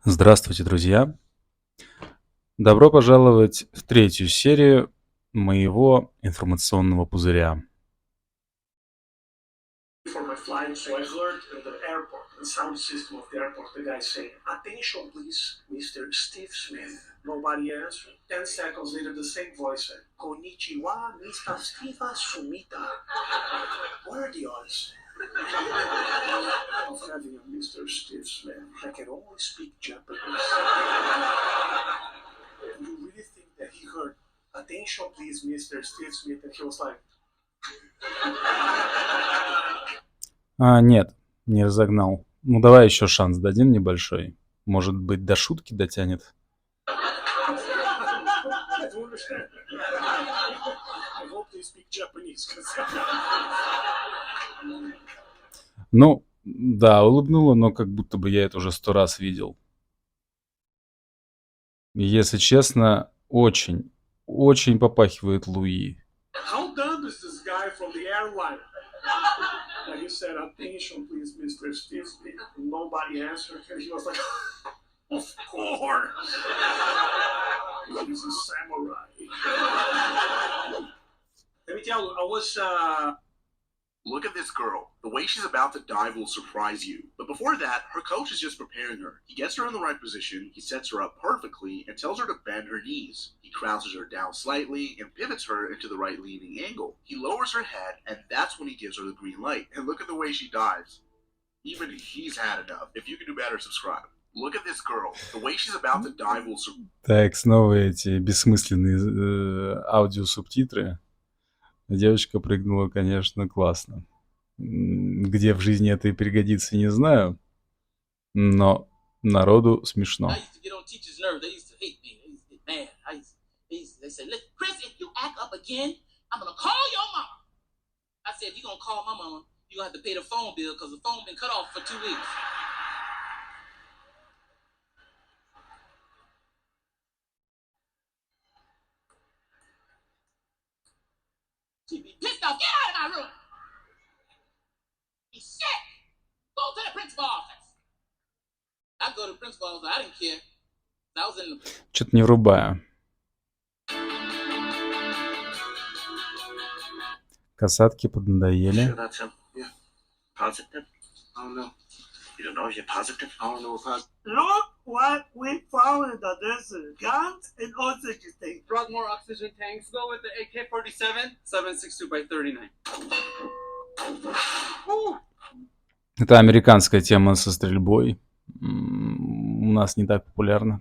Здравствуйте, друзья! Добро пожаловать в третью серию моего информационного пузыря. For my flight, so I heard in the airport, the sound system of the airport, the guy saying, "Attention, please, Mr. Steve Smith." Nobody answered. 10 seconds later, the same voice said, "Konnichiwa, Mr. Steve Sumita." What are the odds of having a Mr. Steve Smith that can only speak Japanese? Do you really think that he heard, "Attention, please, Mr. Steve Smith," and he was like... Нет, не разогнал. Ну, давай еще шанс дадим небольшой. Может быть, до шутки дотянет. Ну, да, улыбнула, но как будто бы я это уже 100 раз видел. Если честно, очень попахивает Луи. How dumb is this guy from the airline? And he said, "Attention, please, Mr. Steve Smith." Nobody answered, and he was like, "Of course." He's a samurai. Let me tell you, I was... Look at this girl. The way she's about to dive will surprise you. But before that, her coach is just preparing her. He gets her in the right position, he sets her up perfectly, and tells her to bend her knees. He crouches her down slightly and pivots her into the right leaning angle. He lowers her head, and that's when he gives her the green light. And look at the way she dives. Even he's had enough. If you can do better, subscribe. Look at this girl. The way she's about to dive will... Так, снова эти бессмысленные аудиосубтитры. Девочка прыгнула, конечно, классно. Где в жизни это и пригодится, не знаю. Но народу смешно. She'd be pissed off. Get out of my room. He's sick. Go to the principal office. I go to the principal office. I didn't care. I was in the... Что-то не врубаю. Касатки поднадоели. Sure, that's him. Yeah. Positive? I don't know. You don't know if you're positive? I don't know if I... Look what we found in the desert. Guns and oxygen tanks. Brought more oxygen tanks. Go with the AK-47, 7.62 by 39. Это американская тема со стрельбой. У нас не так популярна.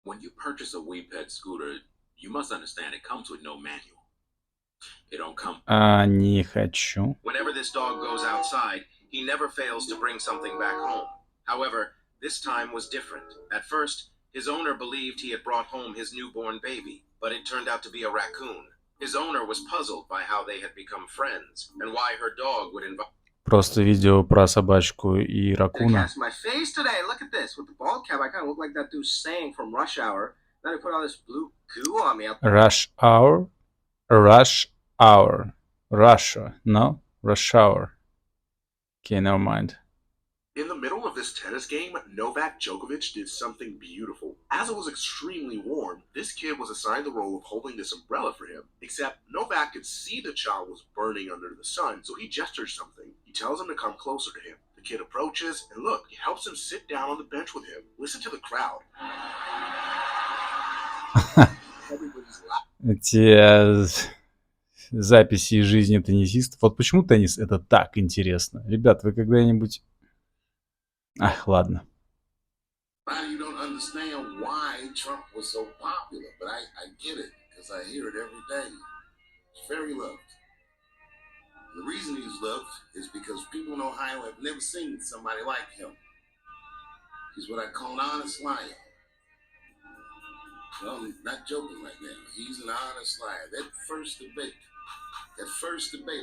When you purchase a WePet scooter, you must understand it comes with no manual. It don't come... Не хочу. Whenever this dog goes outside, he never fails to bring something back home. However, this time was different. At first, his owner believed he had brought home his newborn baby, but it turned out to be a raccoon. His owner was puzzled by how they had become friends and why her dog would invite... Просто видео про собачку и ракуна. My face today. Look at this. With the bald cap, I kind of look like that dude saying from Rush Hour. Then he put all this blue goo on me. Rush Hour? Rush Hour. Russia. No? Rush Hour. Okay, never mind. In the middle of this tennis game, Novak Djokovic did something beautiful. As it was extremely warm, this kid was assigned the role of holding this umbrella for him. Except Novak could see the child was burning under the sun, so he gestures something. He tells him to come closer to him. The kid approaches, and look, he helps him sit down on the bench with him. Listen to the crowd. Everybody's laughing. Эти записи из жизни теннисистов. Вот почему теннис это так интересно. Ребят, вы когда-нибудь... Ах, ладно. You don't understand why Trump was so popular, but I get it because I hear it every day. He's very loved. The reason he's loved is because people in Ohio have never seen somebody like him. He's what I call an honest liar. Well, I'm not joking right now. He's an honest liar. That first debate,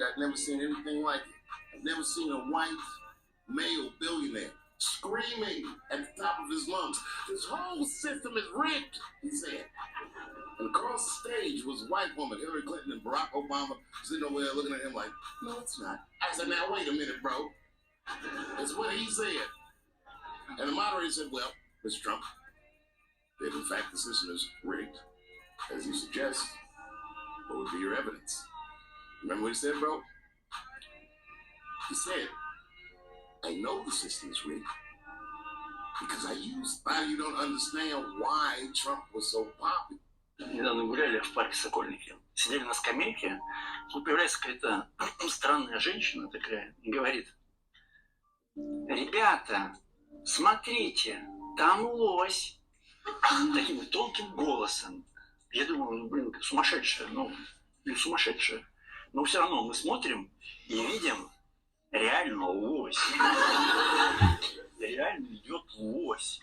I've never seen anything like it. I've never seen a white male billionaire screaming at the top of his lungs, "This whole system is rigged," he said. And across the stage was a white woman, Hillary Clinton and Barack Obama, sitting over there looking at him like, "No, it's not." I said, "Now, wait a minute, bro. That's what he said." And the moderator said, well, Mr. Trump, if in fact the system is rigged, as you suggest, what would be your evidence? Remember what he said, bro? He said, I know the system is rigged because I used. Why you don't understand why Trump was so popular? Недавно гуляли в парке Сокольники, сидели на скамейке, тут появляется какая-то странная женщина такая и говорит: «Ребята, смотрите, там лось!» Таким вот тонким голосом. Я думаю, ну, блин, как сумасшедшая, ну, или сумасшедшая. Но все равно мы смотрим и видим реально лось. Реально идет лось.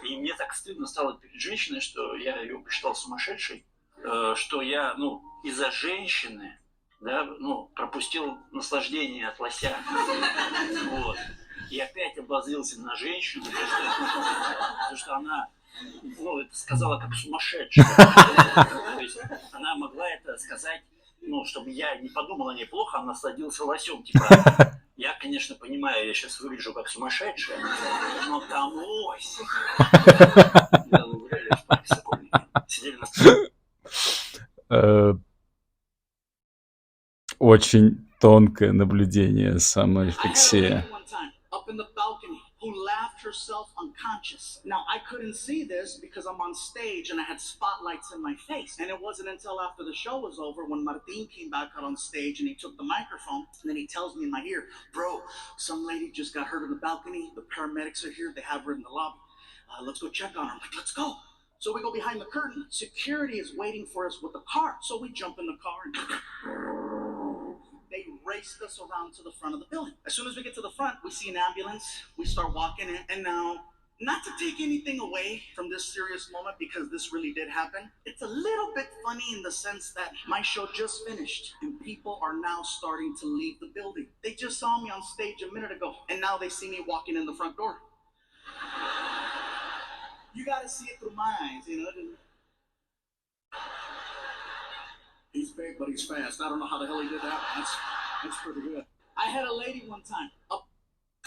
И мне так стыдно стало перед женщиной, что я ее посчитал сумасшедшей, что я, ну, из-за женщины, да, ну, пропустил наслаждение от лося. Вот. И опять обозлился на женщину, потому что она, ну, это сказала как сумасшедшая. То есть она могла это сказать, ну, чтобы я не подумал о ней плохо, а насладился лосем. Типа, я, конечно, понимаю, я сейчас выгляжу как сумасшедшая, но там лось. Недавно гуляли в парке Сокольники, сидели на... Очень тонкое наблюдение, саморефлексия. Up in the balcony, who laughed herself unconscious. Now, I couldn't see this because I'm on stage and I had spotlights in my face. And it wasn't until after the show was over when Martin came back out on stage and he took the microphone and then he tells me in my ear, bro, some lady just got hurt on the balcony. The paramedics are here. They have her in the lobby. Let's go check on her. I'm like, let's go. So we go behind the curtain. Security is waiting for us with the car. So we jump in the car and they raced us around to the front of the building. As soon as we get to the front, we see an ambulance. We start walking in. And now, not to take anything away from this serious moment, because this really did happen, it's a little bit funny in the sense that my show just finished and people are now starting to leave the building. They just saw me on stage a minute ago and now they see me walking in the front door. You gotta see it through my eyes, you know? He's big, but he's fast. I don't know how the hell he did that. That's pretty good. I had a lady one time.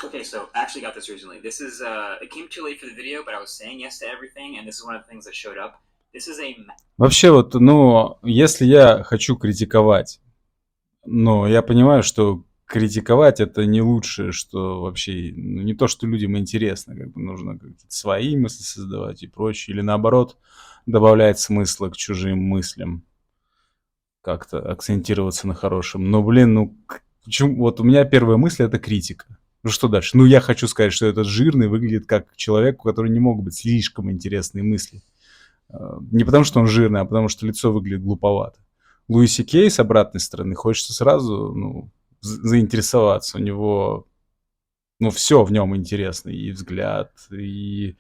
Okay, so I actually got this recently. This is, it came too late for the video, but I was saying yes to everything, and this is one of the things that showed up. This is a... Вообще вот, ну, если я хочу критиковать, но я понимаю, что критиковать это не лучшее, что вообще, ну, не то, что людям интересно, как бы нужно какие-то свои мысли создавать и прочее, или наоборот, добавлять смысла к чужим мыслям, как-то акцентироваться на хорошем. Но, блин, ну, почему? Вот у меня первая мысль — это критика. Ну что дальше? Ну, я хочу сказать, что этот жирный выглядит как человек, у которого не могут быть слишком интересные мысли. Не потому, что он жирный, а потому, что лицо выглядит глуповато. Луиси Кей с обратной стороны хочется сразу, ну, заинтересоваться. У него, ну, все в нем интересно. И взгляд, и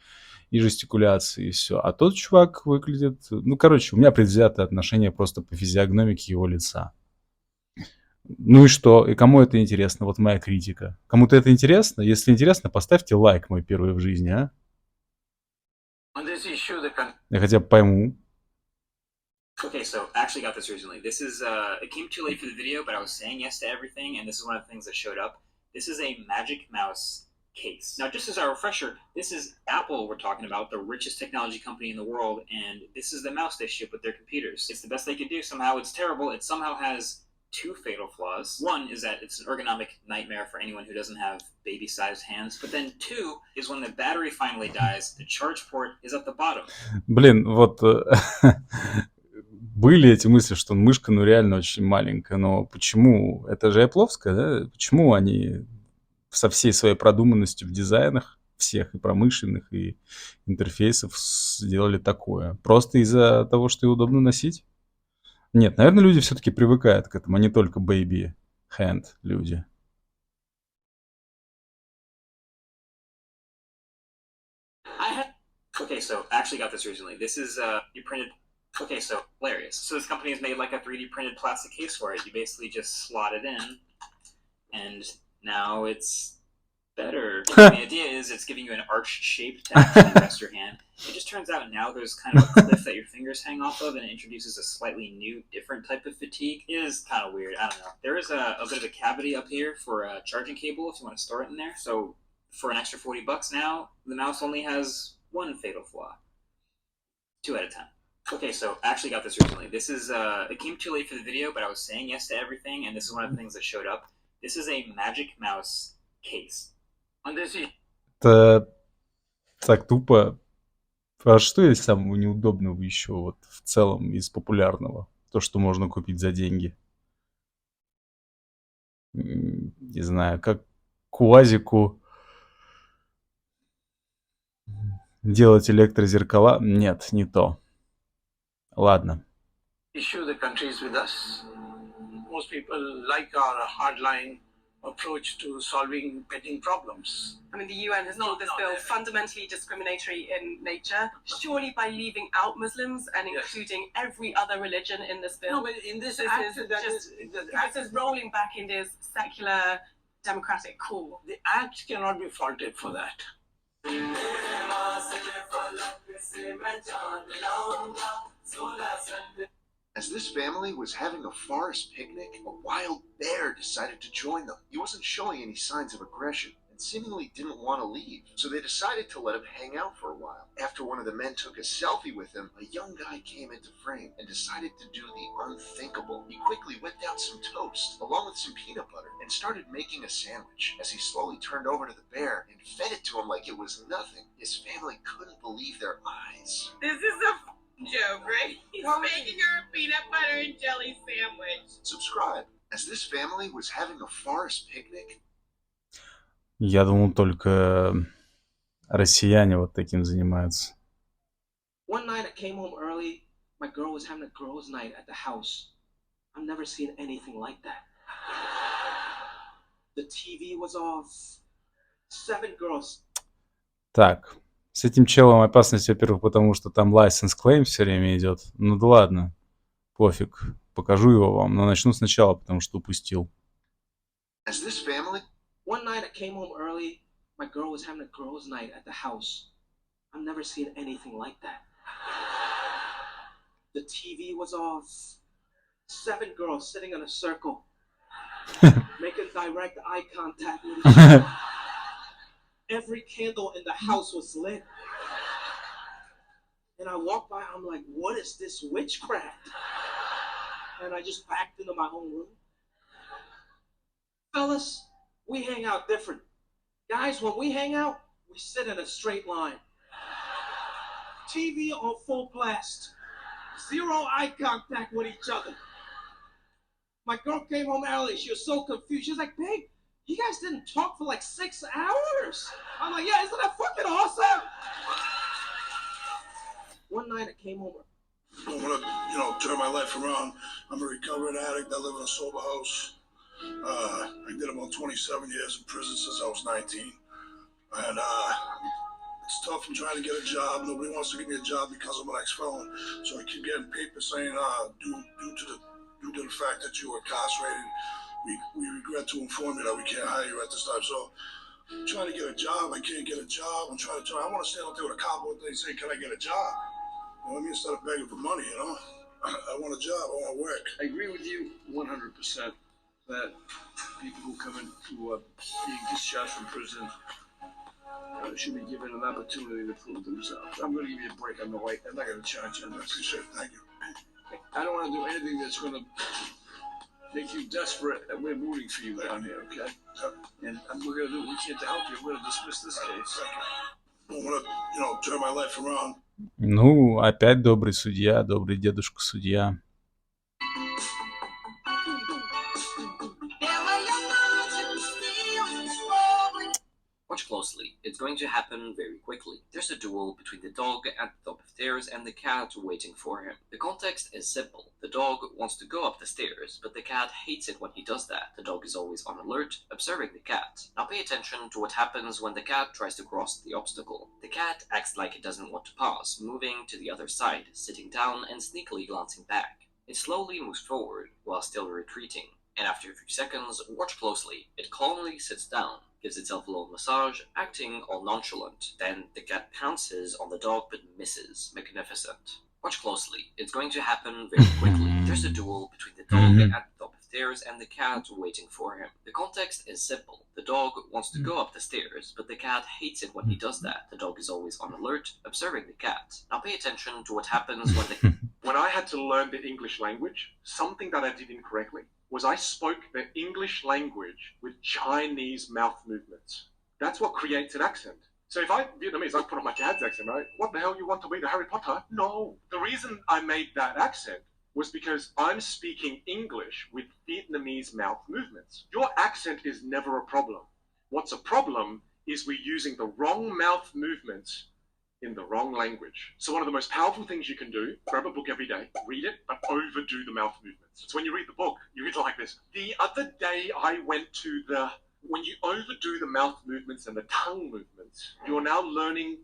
жестикуляции, и все. А тот чувак выглядит... Ну, короче, у меня предвзятое отношение просто по физиогномике его лица. Ну и что? И кому это интересно? Вот моя критика. Кому-то это интересно? Если интересно, поставьте лайк мой первый в жизни, а? Я хотя бы пойму. Okay, so I actually got this recently. This is, it came too late for the video, but I was saying yes to everything, and this is one of the things that showed up. This is a Magic Mouse case. Now, just as a refresher, this is Apple we're talking about, the richest technology company in the world, and this is the mouse they ship with their computers. It's the best they could do. Somehow it's terrible. It somehow has two fatal flaws. One is that it's an ergonomic nightmare for anyone who doesn't have baby-sized hands. But then two is when the battery finally dies, the charge port is at the bottom. Блин, вот были эти мысли, что мышка, ну, реально очень маленькая. Но почему? Это же Apple-овская, да? Почему они со всей своей продуманностью в дизайнах всех, и промышленных, и интерфейсов, сделали такое? Просто из-за того, что ее удобно носить? Нет, наверное, люди все-таки привыкают к этому, а не только baby hand люди. Okay, so I actually got this recently. This is, you printed... Okay, so hilarious. So this company has made like a 3D printed plastic case for it. You basically just slot it in, and now it's better. The idea is it's giving you an arched shape to actually rest your hand. It just turns out now there's kind of a cliff that your fingers hang off of, and it introduces a slightly new, different type of fatigue. It is kind of weird. I don't know. There is a bit of a cavity up here for a charging cable if you want to store it in there. So for an extra $40 now, the mouse only has one fatal flaw. 2 out of 10. Okay, so I actually got this recently. This is, it came too late for the video, but I was saying yes to everything, and this is one of the things that showed up. This is a magic mouse case. Это так тупо. А что есть самого неудобного еще вот в целом из популярного? То, что можно купить за деньги. Не знаю, как к УАЗику делать электрозеркала? Нет, не то. Ладно. Issue the countries with us. Most people like our hardline approach to solving petting problems. I mean, the UN has called this bill fundamentally discriminatory in nature. Surely by leaving out Muslims and including every other religion in this bill, No, but in this act, this is rolling back India's secular democratic core. the act cannot be faulted for that. As this family was having a forest picnic, a wild bear decided to join them. He wasn't showing any signs of aggression and seemingly didn't want to leave, so they decided to let him hang out for a while. After one of the men took a selfie with him, a young guy came into frame and decided to do the unthinkable. He quickly whipped out some toast, along with some peanut butter, and started making a sandwich. As he slowly turned over to the bear and fed it to him like it was nothing, his family couldn't believe their eyes. This is a joke, right? He's making her a peanut butter and jelly sandwich. Subscribe. As this family was having a forest picnic, Я думал, только россияне вот таким занимаются. One night I came home early. My girl was having a girls' night at the house. I've never seen anything like that. The TV was off. 7 girls. Так, с этим челом опасность, во-первых, потому что там license claim все время идет. Ну да ладно, пофиг, покажу его вам, но начну сначала, потому что упустил. as this family One night I came home early. My girl was having a girls' night at the house. I've never seen anything like that. The TV was off. 7 girls sitting in a circle, making direct eye contact with each other. Every candle in the house was lit. And I walked by, I'm like, what is this witchcraft? And I just backed into my own room. Fellas, we hang out different. Guys, when we hang out, we sit in a straight line. TV on full blast. 0 eye contact with each other. My girl came home early. She was so confused. She was like, babe, you guys didn't talk for like 6 hours. I'm like, yeah, isn't that fucking awesome? One night I came home. I want to, turn my life around. I'm a recovering addict. I live in a sober house. I did about 27 years in prison since I was 19. And it's tough. I'm trying to get a job. Nobody wants to give me a job because I'm an ex-felon. So I keep getting papers saying, due to the fact that you were incarcerated, we regret to inform you that we can't hire you at this time. So I'm trying to get a job. I can't get a job. I want to stand up there with a cop and they say, can I get a job? You know what I mean? Instead of begging for money, I want a job. I want to work. I agree with you 100% that people who come in who are being discharged from prison should be given an opportunity to prove themselves. I'm going to give you a break. I'm not going to charge you. I appreciate it. Thank you. I don't want to do anything that's going to make you desperate. We're rooting for you down here, okay? And we're going to do what we can to help you. We're going to dismiss this case. I want to, turn my life around. Ну, опять добрый судья, добрый дедушка-судья. Watch closely. It's going to happen very quickly. There's a duel between the dog at the top of the stairs and the cat waiting for him. The context is simple. The dog wants to go up the stairs, but the cat hates it when he does that. The dog is always on alert, observing the cat. Now pay attention to what happens when the cat tries to cross the obstacle. The cat acts like it doesn't want to pass, moving to the other side, sitting down and sneakily glancing back. It slowly moves forward, while still retreating. And after a few seconds, watch closely. It calmly sits down, gives itself a little massage, acting all nonchalant. Then the cat pounces on the dog but misses. Magnificent. Watch closely. It's going to happen very quickly. There's a duel between the dog at the top of stairs and the cat waiting for him. The context is simple. The dog wants to go up the stairs, but the cat hates it when he does that. The dog is always on alert, observing the cat. Now pay attention to what happens when the... When I had to learn the English language, something that I did incorrectly was I spoke the English language with Chinese mouth movements. That's what creates an accent. So if I'm Vietnamese, I put on my dad's accent, right? What the hell, you want to be the Harry Potter? No. The reason I made that accent was because I'm speaking English with Vietnamese mouth movements. Your accent is never a problem. What's a problem is we're using the wrong mouth movements in the wrong language. So one of the most powerful things you can do, grab a book every day, read it, but overdo the mouth movements. So when you read the book, you read it like this. The other day I went to the... When you overdo the mouth movements and the tongue movements, you're now learning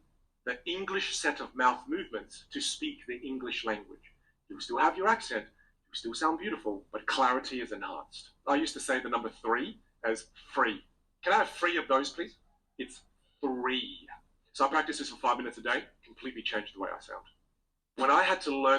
the English set of mouth movements to speak the English language. You still have your accent, you still sound beautiful, but clarity is enhanced. I used to say the number 3 as free. Can I have 3 of those, please? It's 3. So I practice this for 5 minutes a day, completely changed the way I sound. When I had to learn